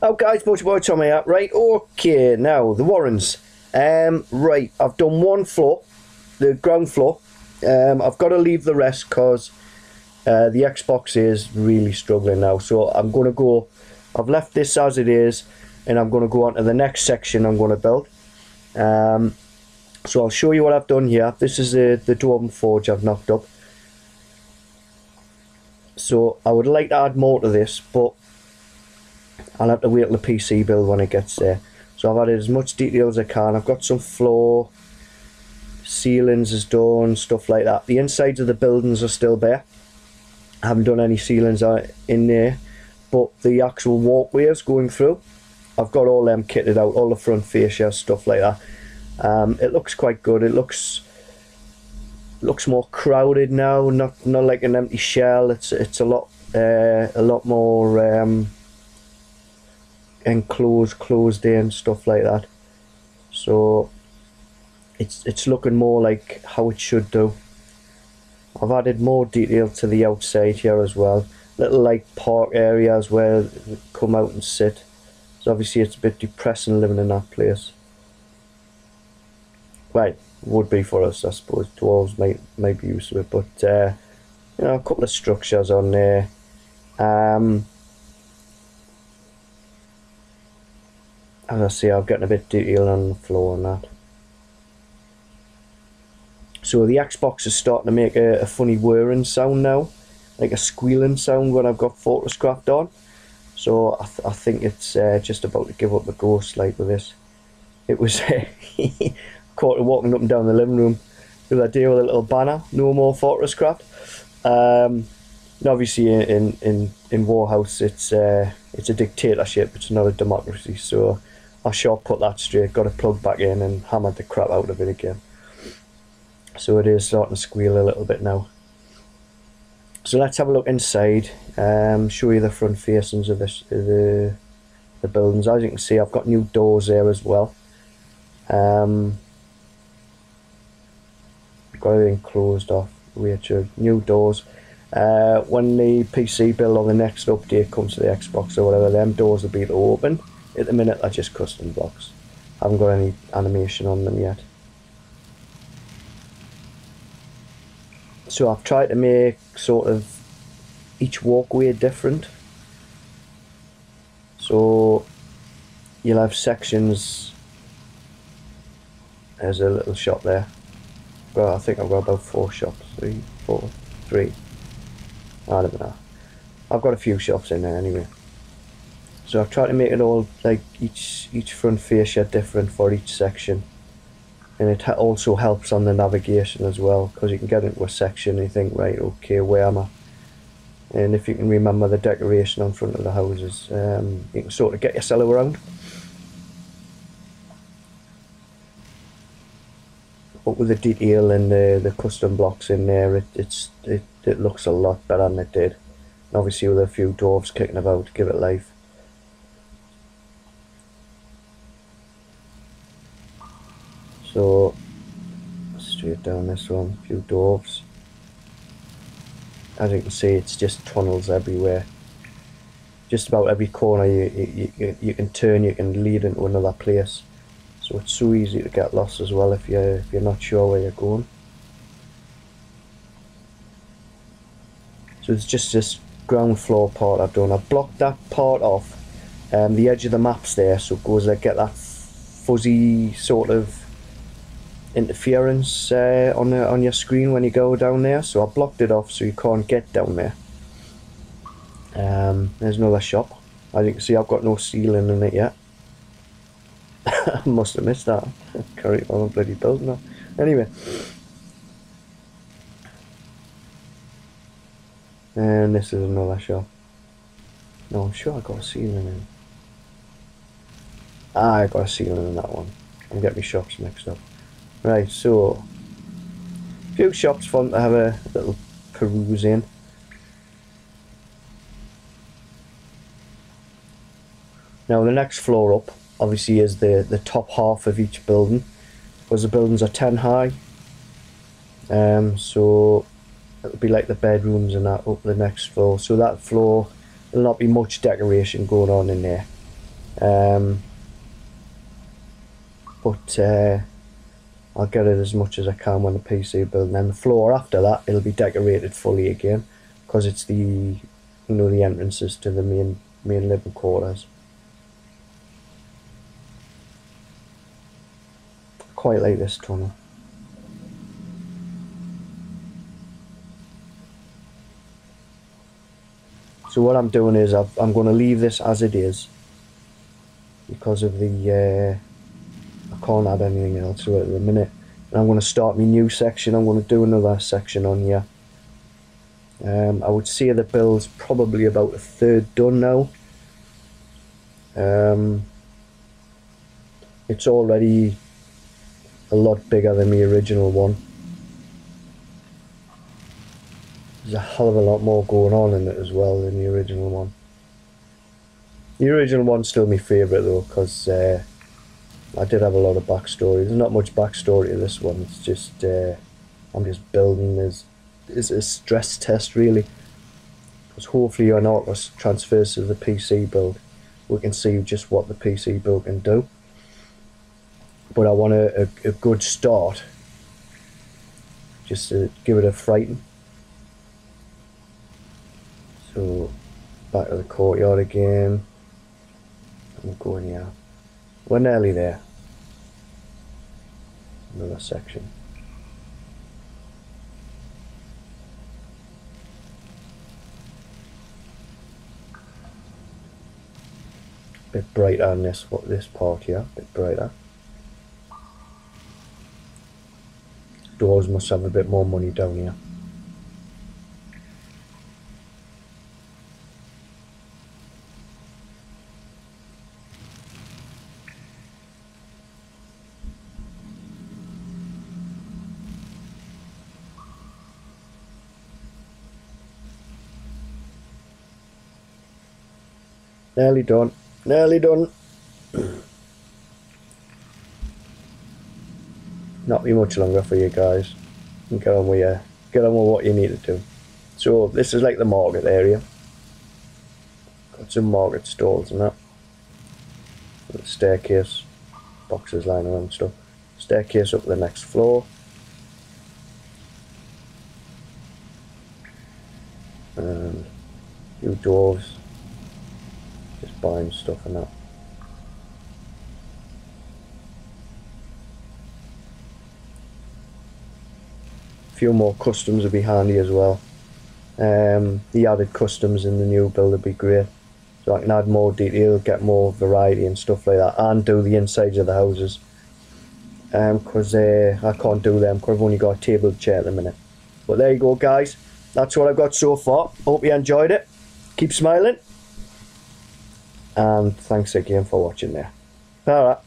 Oh guys, Butcher Boy Tommy here. Right, okay, now the Warrens. Right, I've done one floor, the ground floor. I've got to leave the rest because the Xbox is really struggling now. So I'm going to go, I've left this as it is, and I'm going to go on to the next section I'm going to build. So I'll show you what I've done here. This is the Dwarven Forge I've knocked up. So I would like to add more to this, but I'll have to wait till the PC build when it gets there. So I've added as much detail as I can. I've got some floor, ceilings is done, stuff like that. The insides of the buildings are still there. I haven't done any ceilings in there, but the actual walkways going through, I've got all them kitted out, all the front fascia, stuff like that. It looks quite good. It looks more crowded now, not like an empty shell. It's a lot more enclosed, closed in, stuff like that. So it's looking more like how it should do. I've added more detail to the outside here as well. Little like park areas where they come out and sit. So obviously it's a bit depressing living in that place. Right, would be for us, I suppose. Dwarves might be used to it, but you know, a couple of structures on there. As I say, I'm getting a bit detailed on the floor and that. So the Xbox is starting to make a funny whirring sound now, like a squealing sound when I've got Fortresscraft on. So I think it's just about to give up the ghost like with this. It was caught walking up and down the living room the other day with a little banner, no more Fortresscraft. And obviously in Warhouse it's a dictatorship, it's not a democracy, so I sure put that straight, got it plugged back in and hammered the crap out of it again. So it is starting to squeal a little bit now. So let's have a look inside, show you the front facings of the buildings. As you can see, I've got new doors there as well. Got everything closed off, Richard. New doors. When the PC build or the next update comes to the Xbox or whatever, them doors will be open. At the minute, they're just custom blocks. I haven't got any animation on them yet. So I've tried to make sort of each walkway different. So you'll have sections. There's a little shop there. Well, I think I've got about 4 shops. 3, 4, 3. I don't know. I've got a few shops in there anyway. So I've tried to make it all like each front fascia different for each section. And it also helps on the navigation as well, because you can get into a section and you think, right, okay, where am I? And if you can remember the decoration on front of the houses, you can sort of get yourself around. But with the detail and the custom blocks in there, it looks a lot better than it did. And obviously with a few dwarves kicking about to give it life. So straight down this one, a few dwarves. As you can see, it's just tunnels everywhere. Just about every corner you can turn, you can lead into another place. So it's so easy to get lost as well if you're not sure where you're going. So it's just this ground floor part I've done. I've blocked that part off, the edge of the maps there, so it goes like get that fuzzy sort of interference on your screen when you go down there. So I blocked it off so you can't get down there. There's another shop. As you can see, I've got no ceiling in it yet. I must have missed that. Carry on a bloody build now. Anyway. And this is another shop. No, I'm sure I got a ceiling in. I got a ceiling in that one. I'm getting my shops mixed up. Right, so a few shops fun to have a little peruse in. Now the next floor up obviously is the top half of each building, because the buildings are 10 high. So it'll be like the bedrooms and that up the next floor. So that floor, there'll not be much decoration going on in there. But I'll get it as much as I can when the PC build, and then the floor after that it'll be decorated fully again, because it's the, you know, the entrances to the main living quarters. Quite like this tunnel. So what I'm doing is I'm going to leave this as it is, because of the I can't add anything else to it at the minute. And I'm going to start my new section. I'm going to do another section on here. I would say the build's probably about a third done now. It's already a lot bigger than the original one. There's a hell of a lot more going on in it as well than the original one. The original one's still my favourite though, because I did have a lot of backstory. There's not much backstory to this one. It's just I'm just building this. It's a stress test really, because hopefully when Artlist transfers to the PC build, we can see just what the PC build can do. But I want a good start, just to give it a frighten. So back to the courtyard again. I'm going here. We're nearly there. Another section. Bit brighter on this part here. Bit brighter. Doors must have a bit more money down here. Nearly done. Nearly done. Not be much longer for you guys. And get on with what you need to do. So this is like the market area. Got some market stalls and that. The staircase, boxes lying around and stuff. Staircase up to the next floor. And a few dwarves just buying stuff and that. A few more customs would be handy as well. The added customs in the new build would be great, so I can add more detail, get more variety and stuff like that, and do the insides of the houses, because I can't do them because I've only got a table and chair at the minute. But there you go guys, that's what I've got so far. Hope you enjoyed it. Keep smiling, and thanks again for watching there. Alright.